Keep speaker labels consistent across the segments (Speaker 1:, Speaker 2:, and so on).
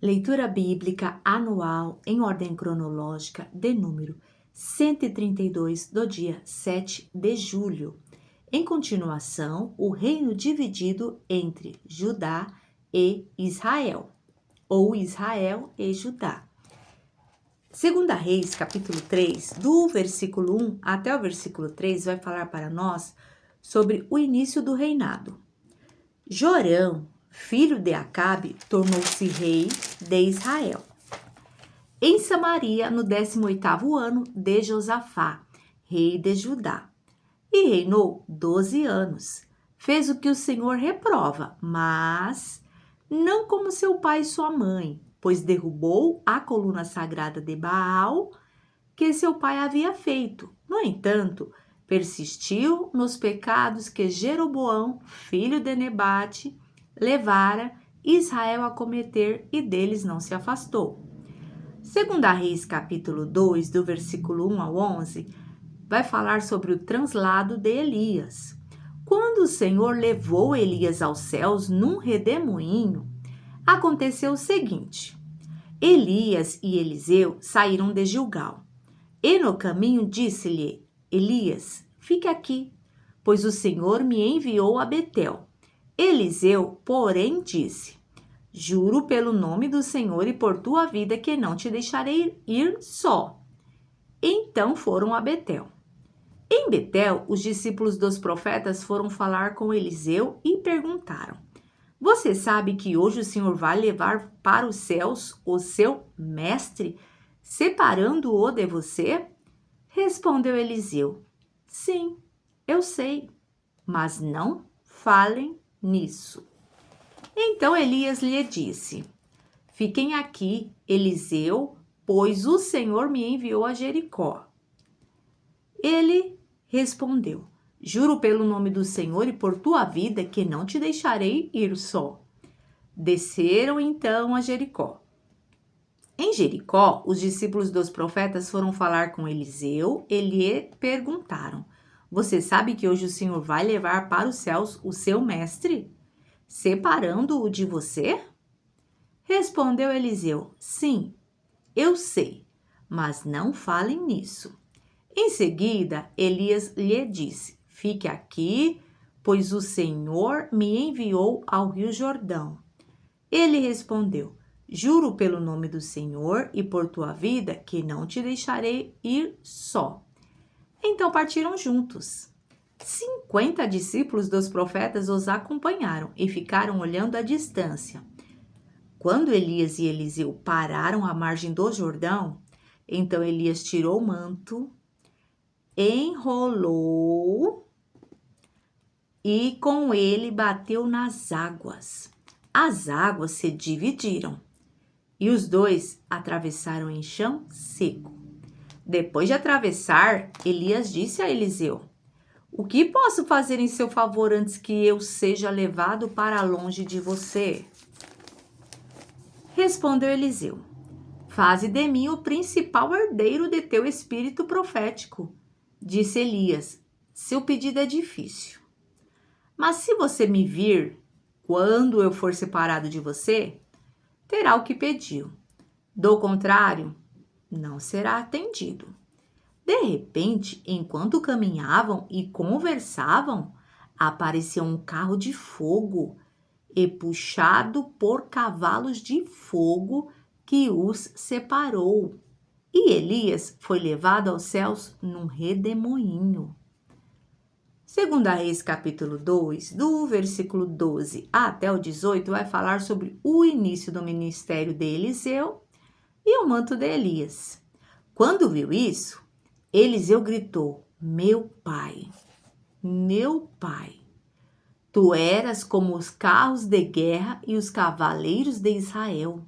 Speaker 1: Leitura bíblica anual em ordem cronológica de número 132 do dia 7 de julho. Em continuação, o reino dividido entre Judá e Israel, ou Israel e Judá. Segunda Reis, capítulo 3, do versículo 1 até o versículo 3, vai falar para nós sobre o início do reinado. Jorão, filho de Acabe, tornou-se rei de Israel. Em Samaria, no 18º ano de Josafá, rei de Judá. E reinou 12 anos. Fez o que o Senhor reprova, mas não como seu pai e sua mãe, pois derrubou a coluna sagrada de Baal que seu pai havia feito. No entanto, persistiu nos pecados que Jeroboão, filho de Nebate, levara Israel a cometer e deles não se afastou. Segunda Reis, capítulo 2, do versículo 1 ao 11, vai falar sobre o translado de Elias. Quando o Senhor levou Elias aos céus num redemoinho, aconteceu o seguinte: Elias e Eliseu saíram de Gilgal. E no caminho disse-lhe Elias: fique aqui, pois o Senhor me enviou a Betel. Eliseu, porém, disse: juro pelo nome do Senhor e por tua vida que não te deixarei ir só. Então foram a Betel. Em Betel, os discípulos dos profetas foram falar com Eliseu e perguntaram: você sabe que hoje o Senhor vai levar para os céus o seu mestre, separando-o de você? Respondeu Eliseu: sim, eu sei, mas não falem nisso. Então Elias lhe disse: fiquem aqui, Eliseu, pois o Senhor me enviou a Jericó. Ele respondeu: juro pelo nome do Senhor e por tua vida que não te deixarei ir só. Desceram então a Jericó. Em Jericó, os discípulos dos profetas foram falar com Eliseu e lhe perguntaram: você sabe que hoje o Senhor vai levar para os céus o seu mestre, separando-o de você? Respondeu Eliseu: sim, eu sei, mas não falem nisso. Em seguida, Elias lhe disse: fique aqui, pois o Senhor me enviou ao rio Jordão. Ele respondeu: juro pelo nome do Senhor e por tua vida que não te deixarei ir só. Então partiram juntos. 50 discípulos dos profetas os acompanharam e ficaram olhando à distância. Quando Elias e Eliseu pararam à margem do Jordão, então Elias tirou o manto, enrolou e com ele bateu nas águas. As águas se dividiram e os dois atravessaram em chão seco. Depois de atravessar, Elias disse a Eliseu: o que posso fazer em seu favor antes que eu seja levado para longe de você? Respondeu Eliseu: faze de mim o principal herdeiro de teu espírito profético. Disse Elias: seu pedido é difícil. Mas se você me vir quando eu for separado de você, terá o que pediu. Do contrário, não será atendido. De repente, enquanto caminhavam e conversavam, apareceu um carro de fogo e puxado por cavalos de fogo que os separou. E Elias foi levado aos céus num redemoinho. Segunda Reis, capítulo 2, do versículo 12 até o 18, vai falar sobre o início do ministério de Eliseu e o manto de Elias. Quando viu isso, Eliseu gritou: meu pai, tu eras como os carros de guerra e os cavaleiros de Israel.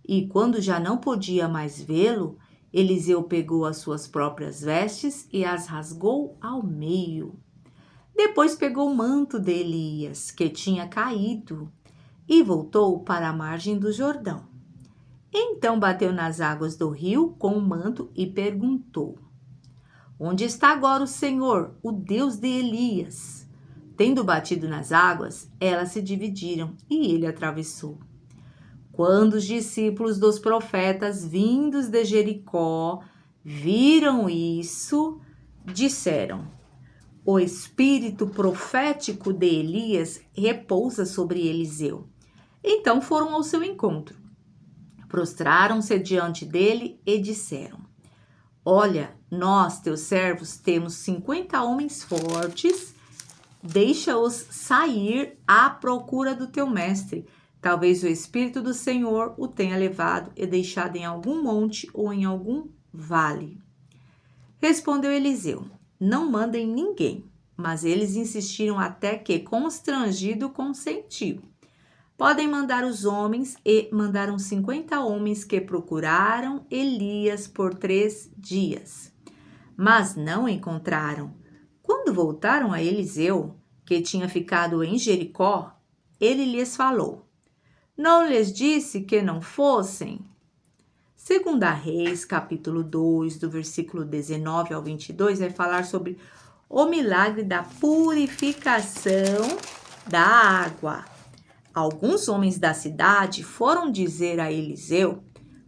Speaker 1: E quando já não podia mais vê-lo, Eliseu pegou as suas próprias vestes e as rasgou ao meio. Depois pegou o manto de Elias, que tinha caído, e voltou para a margem do Jordão. Então bateu nas águas do rio com o manto e perguntou: onde está agora o Senhor, o Deus de Elias? Tendo batido nas águas, elas se dividiram e ele atravessou. Quando os discípulos dos profetas vindos de Jericó viram isso, disseram: o espírito profético de Elias repousa sobre Eliseu. Então foram ao seu encontro, prostraram-se diante dele e disseram: olha, nós, teus servos, temos 50 homens fortes, deixa-os sair à procura do teu mestre. Talvez o Espírito do Senhor o tenha levado e deixado em algum monte ou em algum vale. Respondeu Eliseu: não mandem ninguém. Mas eles insistiram até que, constrangido, consentiu. Podem mandar os homens, e mandaram 50 homens que procuraram Elias por 3 dias. Mas não encontraram. Quando voltaram a Eliseu, que tinha ficado em Jericó, ele lhes falou: não lhes disse que não fossem? Segunda Reis, capítulo 2, do versículo 19 ao 22, vai falar sobre o milagre da purificação da água. Alguns homens da cidade foram dizer a Eliseu: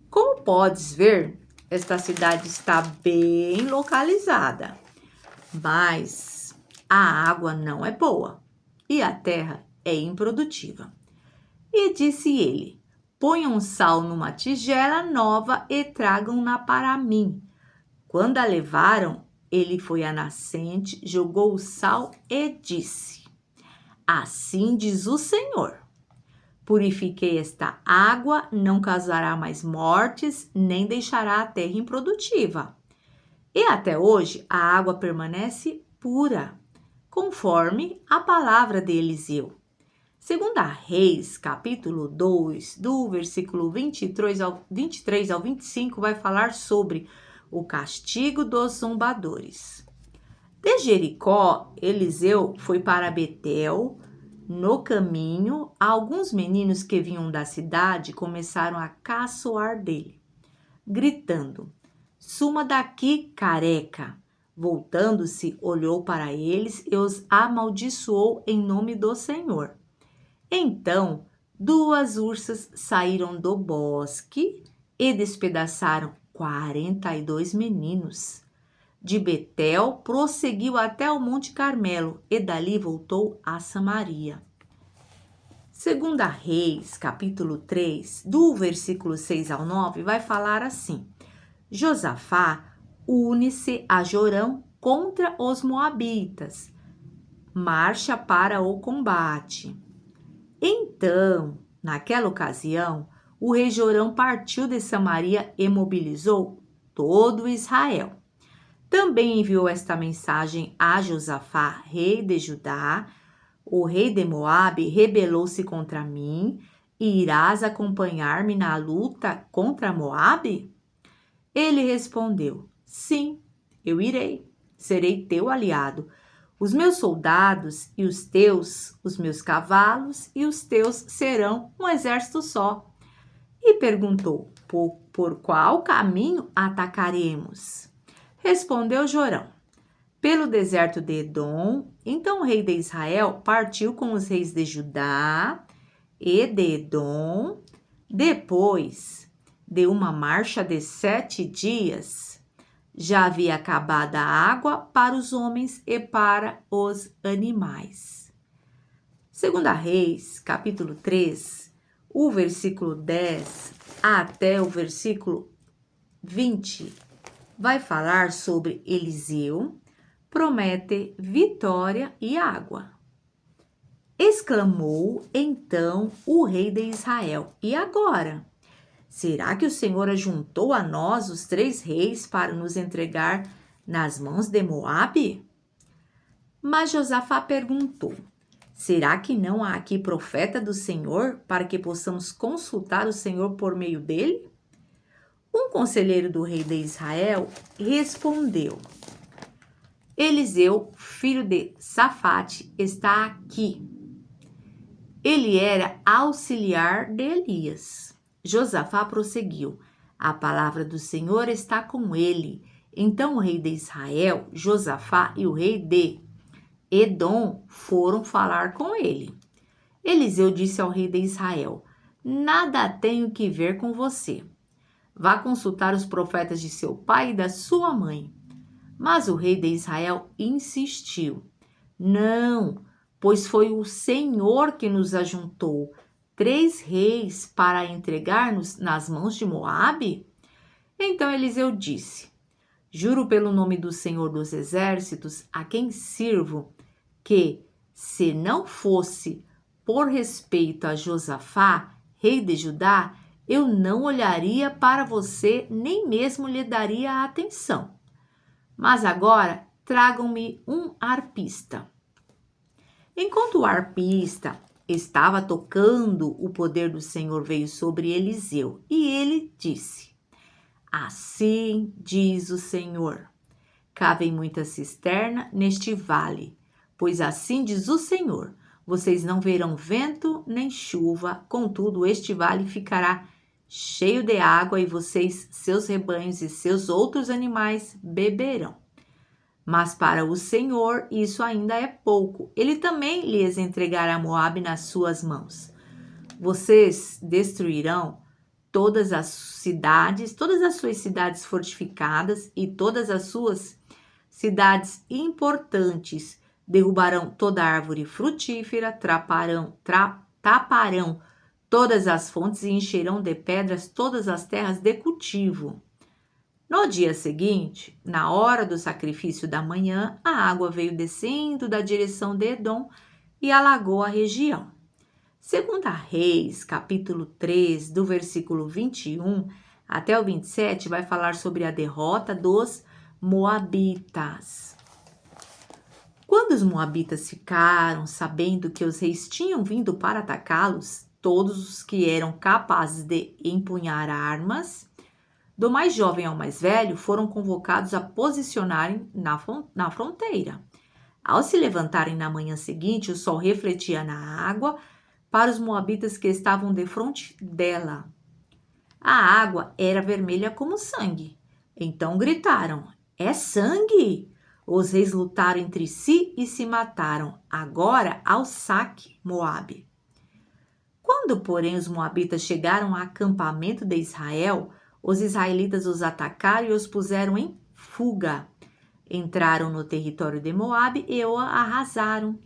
Speaker 1: como podes ver, esta cidade está bem localizada, mas a água não é boa e a terra é improdutiva. E disse ele: ponham sal numa tigela nova e tragam-na para mim. Quando a levaram, ele foi à nascente, jogou o sal e disse: assim diz o Senhor: purifiquei esta água, não causará mais mortes, nem deixará a terra improdutiva. E até hoje a água permanece pura, conforme a palavra de Eliseu. Segunda Reis, capítulo 2, do versículo 23 ao 25, vai falar sobre o castigo dos zombadores. De Jericó, Eliseu foi para Betel. No caminho, alguns meninos que vinham da cidade começaram a caçoar dele, gritando: suma daqui, careca! Voltando-se, olhou para eles e os amaldiçoou em nome do Senhor. Então, 2 ursas saíram do bosque e despedaçaram 42 meninos. De Betel, prosseguiu até o Monte Carmelo e dali voltou a Samaria. Segunda Reis, capítulo 3, do versículo 6 ao 9, vai falar assim: Josafá une-se a Jorão contra os moabitas, marcha para o combate. Então, naquela ocasião, o rei Jorão partiu de Samaria e mobilizou todo Israel. Também enviou esta mensagem a Josafá, rei de Judá: o rei de Moabe rebelou-se contra mim, e irás acompanhar-me na luta contra Moabe? Ele respondeu: sim, eu irei, serei teu aliado. Os meus soldados e os teus, os meus cavalos e os teus serão um exército só. E perguntou: por qual caminho atacaremos? Respondeu Jorão: pelo deserto de Edom. Então o rei de Israel partiu com os reis de Judá e de Edom. Depois de uma marcha de 7 dias, já havia acabado a água para os homens e para os animais. Segunda Reis, capítulo 3, o versículo 10 até o versículo 20, vai falar sobre Eliseu, promete vitória e água. Exclamou então o rei de Israel: e agora? Será que o Senhor ajuntou a nós os 3 reis para nos entregar nas mãos de Moabe? Mas Josafá perguntou: será que não há aqui profeta do Senhor para que possamos consultar o Senhor por meio dele? Um conselheiro do rei de Israel respondeu: Eliseu, filho de Safate, está aqui. Ele era auxiliar de Elias. Josafá prosseguiu: a palavra do Senhor está com ele. Então o rei de Israel, Josafá, e o rei de Edom foram falar com ele. Eliseu disse ao rei de Israel: Nada tenho que ver com você. Vá consultar os profetas de seu pai e da sua mãe. Mas o rei de Israel insistiu. Não, pois foi o Senhor que nos ajuntou, 3 reis, para entregar-nos nas mãos de Moabe? Então Eliseu disse: Juro pelo nome do Senhor dos Exércitos, a quem sirvo, que, se não fosse por respeito a Josafá, rei de Judá, eu não olharia para você, nem mesmo lhe daria atenção. Mas agora tragam-me um arpista. Enquanto o arpista estava tocando, o poder do Senhor veio sobre Eliseu, e ele disse: Assim diz o Senhor: cavem muita cisterna neste vale, pois assim diz o Senhor: vocês não verão vento nem chuva, contudo este vale ficará cheio de água e vocês, seus rebanhos e seus outros animais beberão. Mas para o Senhor isso ainda é pouco. Ele também lhes entregará Moabe nas suas mãos. Vocês destruirão todas as suas cidades fortificadas e todas as suas cidades importantes. Derrubarão toda árvore frutífera, taparão todas as fontes e encherão de pedras todas as terras de cultivo. No dia seguinte, na hora do sacrifício da manhã, a água veio descendo da direção de Edom e alagou a região. Segunda Reis, capítulo 3, do versículo 21 até o 27, vai falar sobre a derrota dos moabitas. Quando os moabitas ficaram sabendo que os reis tinham vindo para atacá-los, todos os que eram capazes de empunhar armas, do mais jovem ao mais velho, foram convocados a posicionarem na fronteira. Ao se levantarem na manhã seguinte, o sol refletia na água para os moabitas que estavam defronte dela. A água era vermelha como sangue. Então gritaram: é sangue! Os reis lutaram entre si e se mataram. Agora ao saque, Moabe. Quando, porém, os moabitas chegaram ao acampamento de Israel, os israelitas os atacaram e os puseram em fuga. Entraram no território de Moabe e o arrasaram.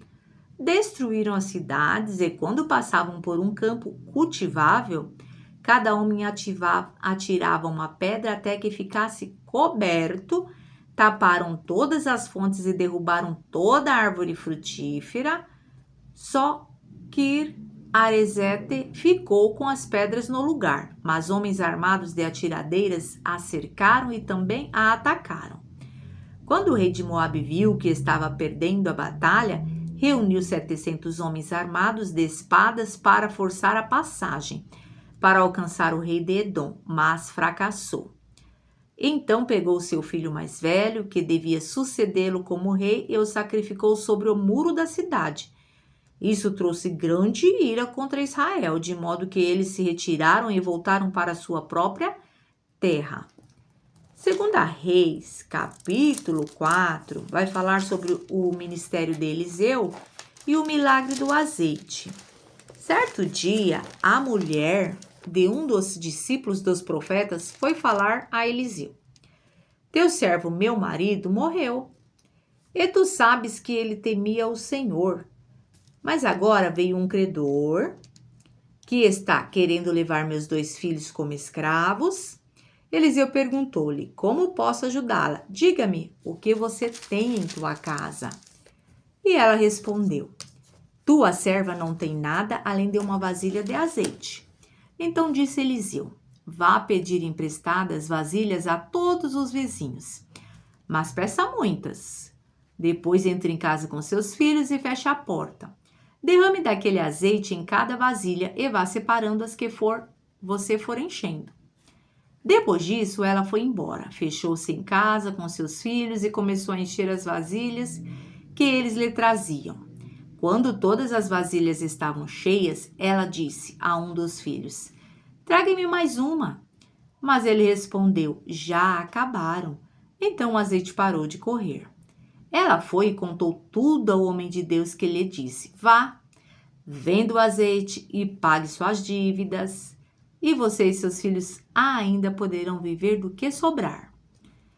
Speaker 1: Destruíram as cidades e, quando passavam por um campo cultivável, cada homem atirava uma pedra até que ficasse coberto, taparam todas as fontes e derrubaram toda a árvore frutífera. Só Kir-Aresete ficou com as pedras no lugar, mas homens armados de atiradeiras a cercaram e também a atacaram. Quando o rei de Moabe viu que estava perdendo a batalha, reuniu 700 homens armados de espadas para forçar a passagem, para alcançar o rei de Edom, mas fracassou. Então pegou seu filho mais velho, que devia sucedê-lo como rei, e o sacrificou sobre o muro da cidade. Isso trouxe grande ira contra Israel, de modo que eles se retiraram e voltaram para sua própria terra. Segunda Reis, capítulo 4, vai falar sobre o ministério de Eliseu e o milagre do azeite. Certo dia, a mulher de um dos discípulos dos profetas foi falar a Eliseu: teu servo, meu marido, morreu, e tu sabes que ele temia o Senhor. Mas agora veio um credor que está querendo levar meus 2 filhos como escravos. Eliseu perguntou-lhe: como posso ajudá-la? Diga-me o que você tem em tua casa. E ela respondeu: tua serva não tem nada além de uma vasilha de azeite. Então disse Eliseu: vá pedir emprestadas vasilhas a todos os vizinhos, mas peça muitas. Depois entre em casa com seus filhos e feche a porta. Derrame daquele azeite em cada vasilha e vá separando as que você for enchendo. Depois disso, ela foi embora, fechou-se em casa com seus filhos e começou a encher as vasilhas que eles lhe traziam. Quando todas as vasilhas estavam cheias, ela disse a um dos filhos: traga-me mais uma. Mas ele respondeu: já acabaram. Então o azeite parou de correr. Ela foi e contou tudo ao homem de Deus, que lhe disse: vá, venda o azeite e pague suas dívidas, e você e seus filhos ainda poderão viver do que sobrar.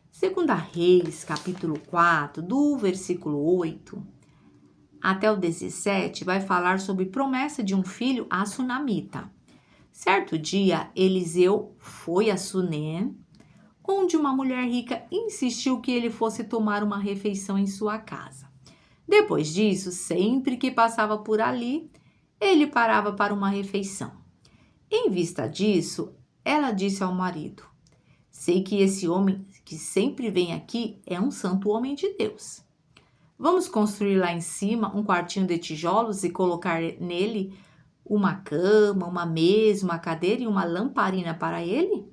Speaker 1: Segunda Reis, capítulo 4, do versículo 8 até o 17, vai falar sobre promessa de um filho a Sunamita. Certo dia, Eliseu foi a Sunem, onde uma mulher rica insistiu que ele fosse tomar uma refeição em sua casa. Depois disso, sempre que passava por ali, ele parava para uma refeição. Em vista disso, ela disse ao marido: sei que esse homem que sempre vem aqui é um santo homem de Deus. Vamos construir lá em cima um quartinho de tijolos e colocar nele uma cama, uma mesa, uma cadeira e uma lamparina para ele?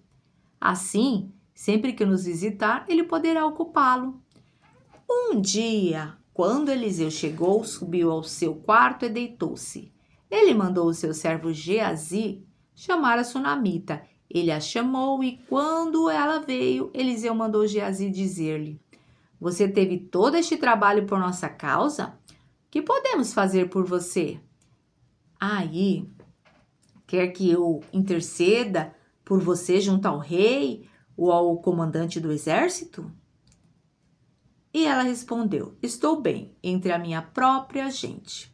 Speaker 1: Assim, sempre que nos visitar, ele poderá ocupá-lo. Um dia, quando Eliseu chegou, subiu ao seu quarto e deitou-se. Ele mandou o seu servo Geazi chamar a Sunamita. Ele a chamou e, quando ela veio, Eliseu mandou Geazi dizer-lhe: você teve todo este trabalho por nossa causa? Que podemos fazer por você? Aí, quer que eu interceda por você junto ao rei ou ao comandante do exército? E ela respondeu: estou bem entre a minha própria gente.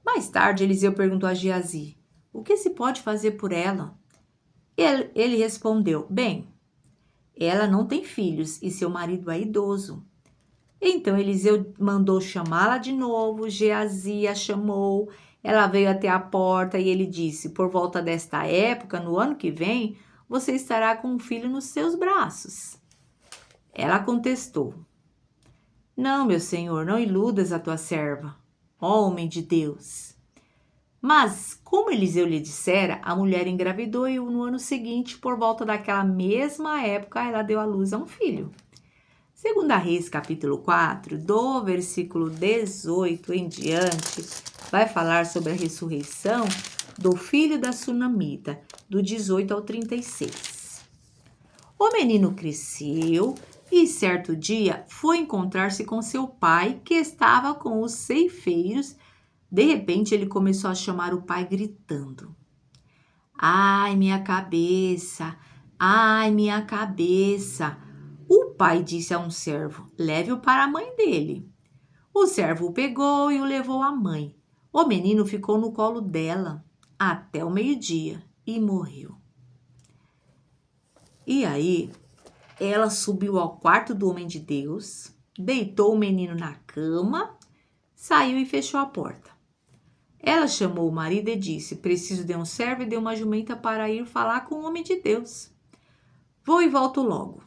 Speaker 1: Mais tarde, Eliseu perguntou a Geazi: o que se pode fazer por ela? Ele respondeu: bem, ela não tem filhos e seu marido é idoso. Então Eliseu mandou chamá-la de novo. Geazi a chamou. Ela veio até a porta e ele disse: por volta desta época, no ano que vem, você estará com um filho nos seus braços. Ela contestou: não, meu senhor, não iludas a tua serva, homem de Deus. Mas, como Eliseu lhe dissera, a mulher engravidou e no ano seguinte, por volta daquela mesma época, ela deu à luz a um filho. Segunda Reis, capítulo 4, do versículo 18 em diante, vai falar sobre a ressurreição do filho da Sunamita, do 18 ao 36. O menino cresceu e, certo dia, foi encontrar-se com seu pai, que estava com os ceifeiros. De repente, ele começou a chamar o pai, gritando: ai, minha cabeça! Ai, minha cabeça! O pai disse a um servo: leve-o para a mãe dele. O servo o pegou e o levou à mãe. O menino ficou no colo dela até o meio-dia e morreu. E aí, ela subiu ao quarto do homem de Deus, deitou o menino na cama, saiu e fechou a porta. Ela chamou o marido e disse: preciso de um servo e de uma jumenta para ir falar com o homem de Deus. Vou e volto logo.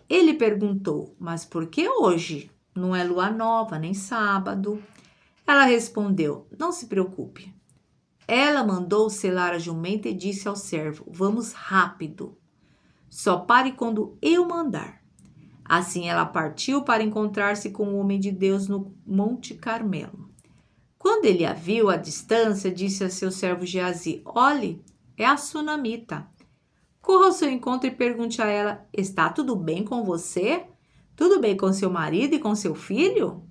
Speaker 1: Ele perguntou: mas por que hoje? Não é lua nova, nem sábado. Ela respondeu: não se preocupe. Ela mandou selar a jumenta e disse ao servo: vamos rápido. Só pare quando eu mandar. Assim ela partiu para encontrar-se com o homem de Deus no Monte Carmelo. Quando ele a viu à distância, disse a seu servo Geazi: olhe, é a Sunamita. Corra ao seu encontro e pergunte a ela: está tudo bem com você? Tudo bem com seu marido e com seu filho?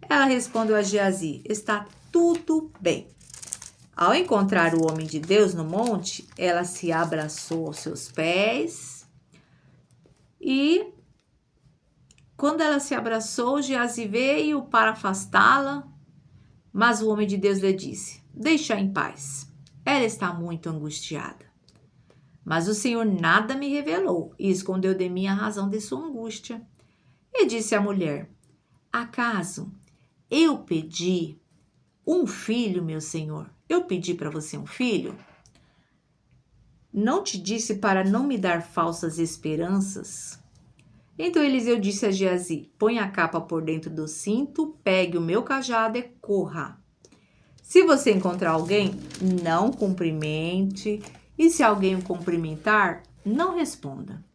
Speaker 1: Ela respondeu a Geazi: está tudo bem. Ao encontrar o homem de Deus no monte, ela se abraçou aos seus pés e, quando ela se abraçou, Geazi veio para afastá-la, mas o homem de Deus lhe disse: deixa-a em paz, ela está muito angustiada. Mas o Senhor nada me revelou e escondeu de mim a razão de sua angústia. E disse à mulher: acaso eu pedi um filho, meu senhor? Eu pedi para você um filho? Não te disse para não me dar falsas esperanças? Então Eliseu disse a Geazi: põe a capa por dentro do cinto, pegue o meu cajado e corra. Se você encontrar alguém, não cumprimente, e se alguém o cumprimentar, não responda.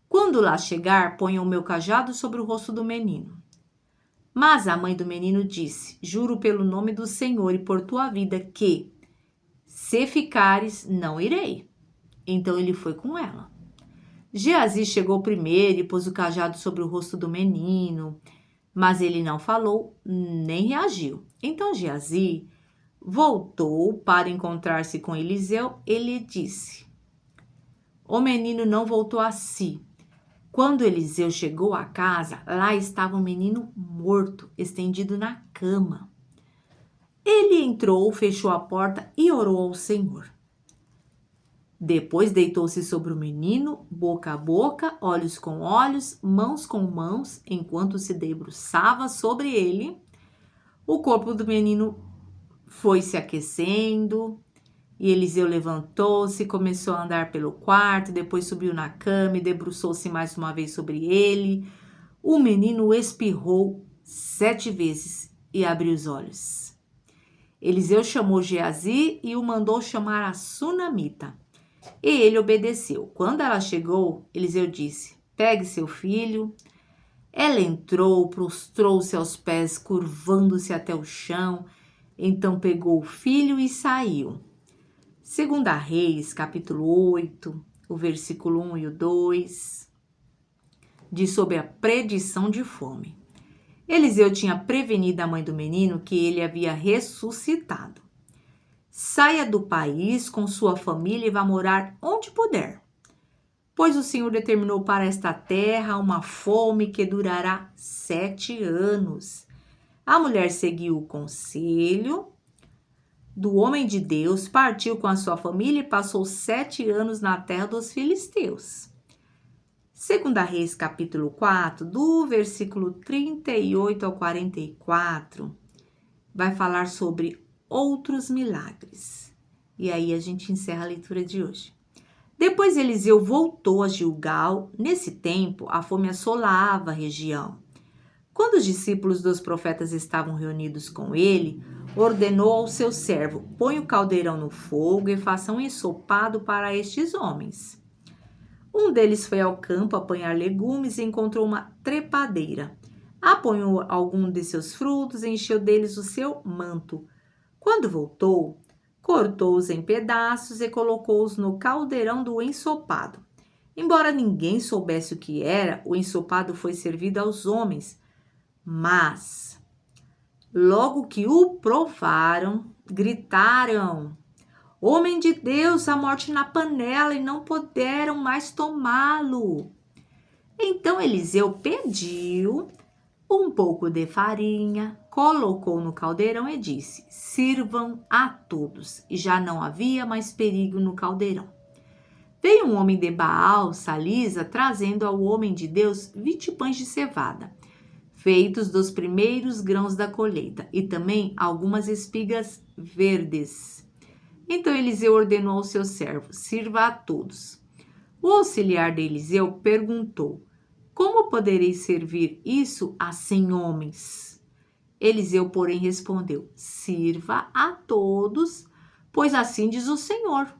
Speaker 1: Quando lá chegar, ponha o meu cajado sobre o rosto do menino. Mas a mãe do menino disse: juro pelo nome do Senhor e por tua vida que, se ficares, não irei. Então ele foi com ela. Geazi chegou primeiro e pôs o cajado sobre o rosto do menino, mas ele não falou nem reagiu. Então Geazi Voltou para encontrar-se com Eliseu e lhe disse: O menino não voltou a si. Quando Eliseu chegou à casa, lá estava um menino morto, estendido na cama. Ele entrou, fechou a porta e orou ao Senhor. Depois deitou-se sobre o menino, boca a boca, olhos com olhos, mãos com mãos, enquanto se debruçava sobre ele. O corpo do menino foi se aquecendo e Eliseu levantou-se, começou a andar pelo quarto, depois subiu na cama e debruçou-se mais uma vez sobre ele. O menino espirrou 7 vezes e abriu os olhos. Eliseu chamou Geazi e o mandou chamar a sunamita. E ele obedeceu. Quando ela chegou, Eliseu disse: Pegue seu filho. Ela entrou, prostrou-se aos pés, curvando-se até o chão. Então pegou o filho e saiu. 2 Reis, capítulo 8, o versículo 1 e o 2, diz sobre a predição de fome. Eliseu tinha prevenido a mãe do menino que ele havia ressuscitado. Saia do país com sua família e vá morar onde puder, pois o Senhor determinou para esta terra uma fome que durará 7 anos. A mulher seguiu o conselho do homem de Deus, partiu com a sua família e passou 7 anos na terra dos filisteus. 2 Reis, capítulo 4, do versículo 38 ao 44, vai falar sobre outros milagres. E aí a gente encerra a leitura de hoje. Depois Eliseu voltou a Gilgal. Nesse tempo, a fome assolava a região. Quando os discípulos dos profetas estavam reunidos com ele, ordenou ao seu servo: põe o caldeirão no fogo e faça um ensopado para estes homens. Um deles foi ao campo apanhar legumes e encontrou uma trepadeira. Apanhou algum de seus frutos e encheu deles o seu manto. Quando voltou, cortou-os em pedaços e colocou-os no caldeirão do ensopado. Embora ninguém soubesse o que era, o ensopado foi servido aos homens. Mas, logo que o provaram, gritaram: Homem de Deus, a morte na panela, e não puderam mais tomá-lo. Então Eliseu pediu um pouco de farinha, colocou no caldeirão e disse: sirvam a todos. E já não havia mais perigo no caldeirão. Veio um homem de Baal, Salisa, trazendo ao homem de Deus 20 pães de cevada, feitos dos primeiros grãos da colheita, e também algumas espigas verdes. Então Eliseu ordenou ao seu servo: sirva a todos. O auxiliar de Eliseu perguntou: como poderei servir isso a 100 homens? Eliseu, porém, respondeu: sirva a todos, pois assim diz o Senhor.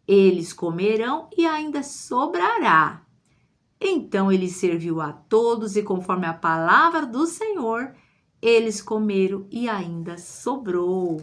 Speaker 1: Eles comerão e ainda sobrará. Então ele serviu a todos e, conforme a palavra do Senhor, eles comeram e ainda sobrou.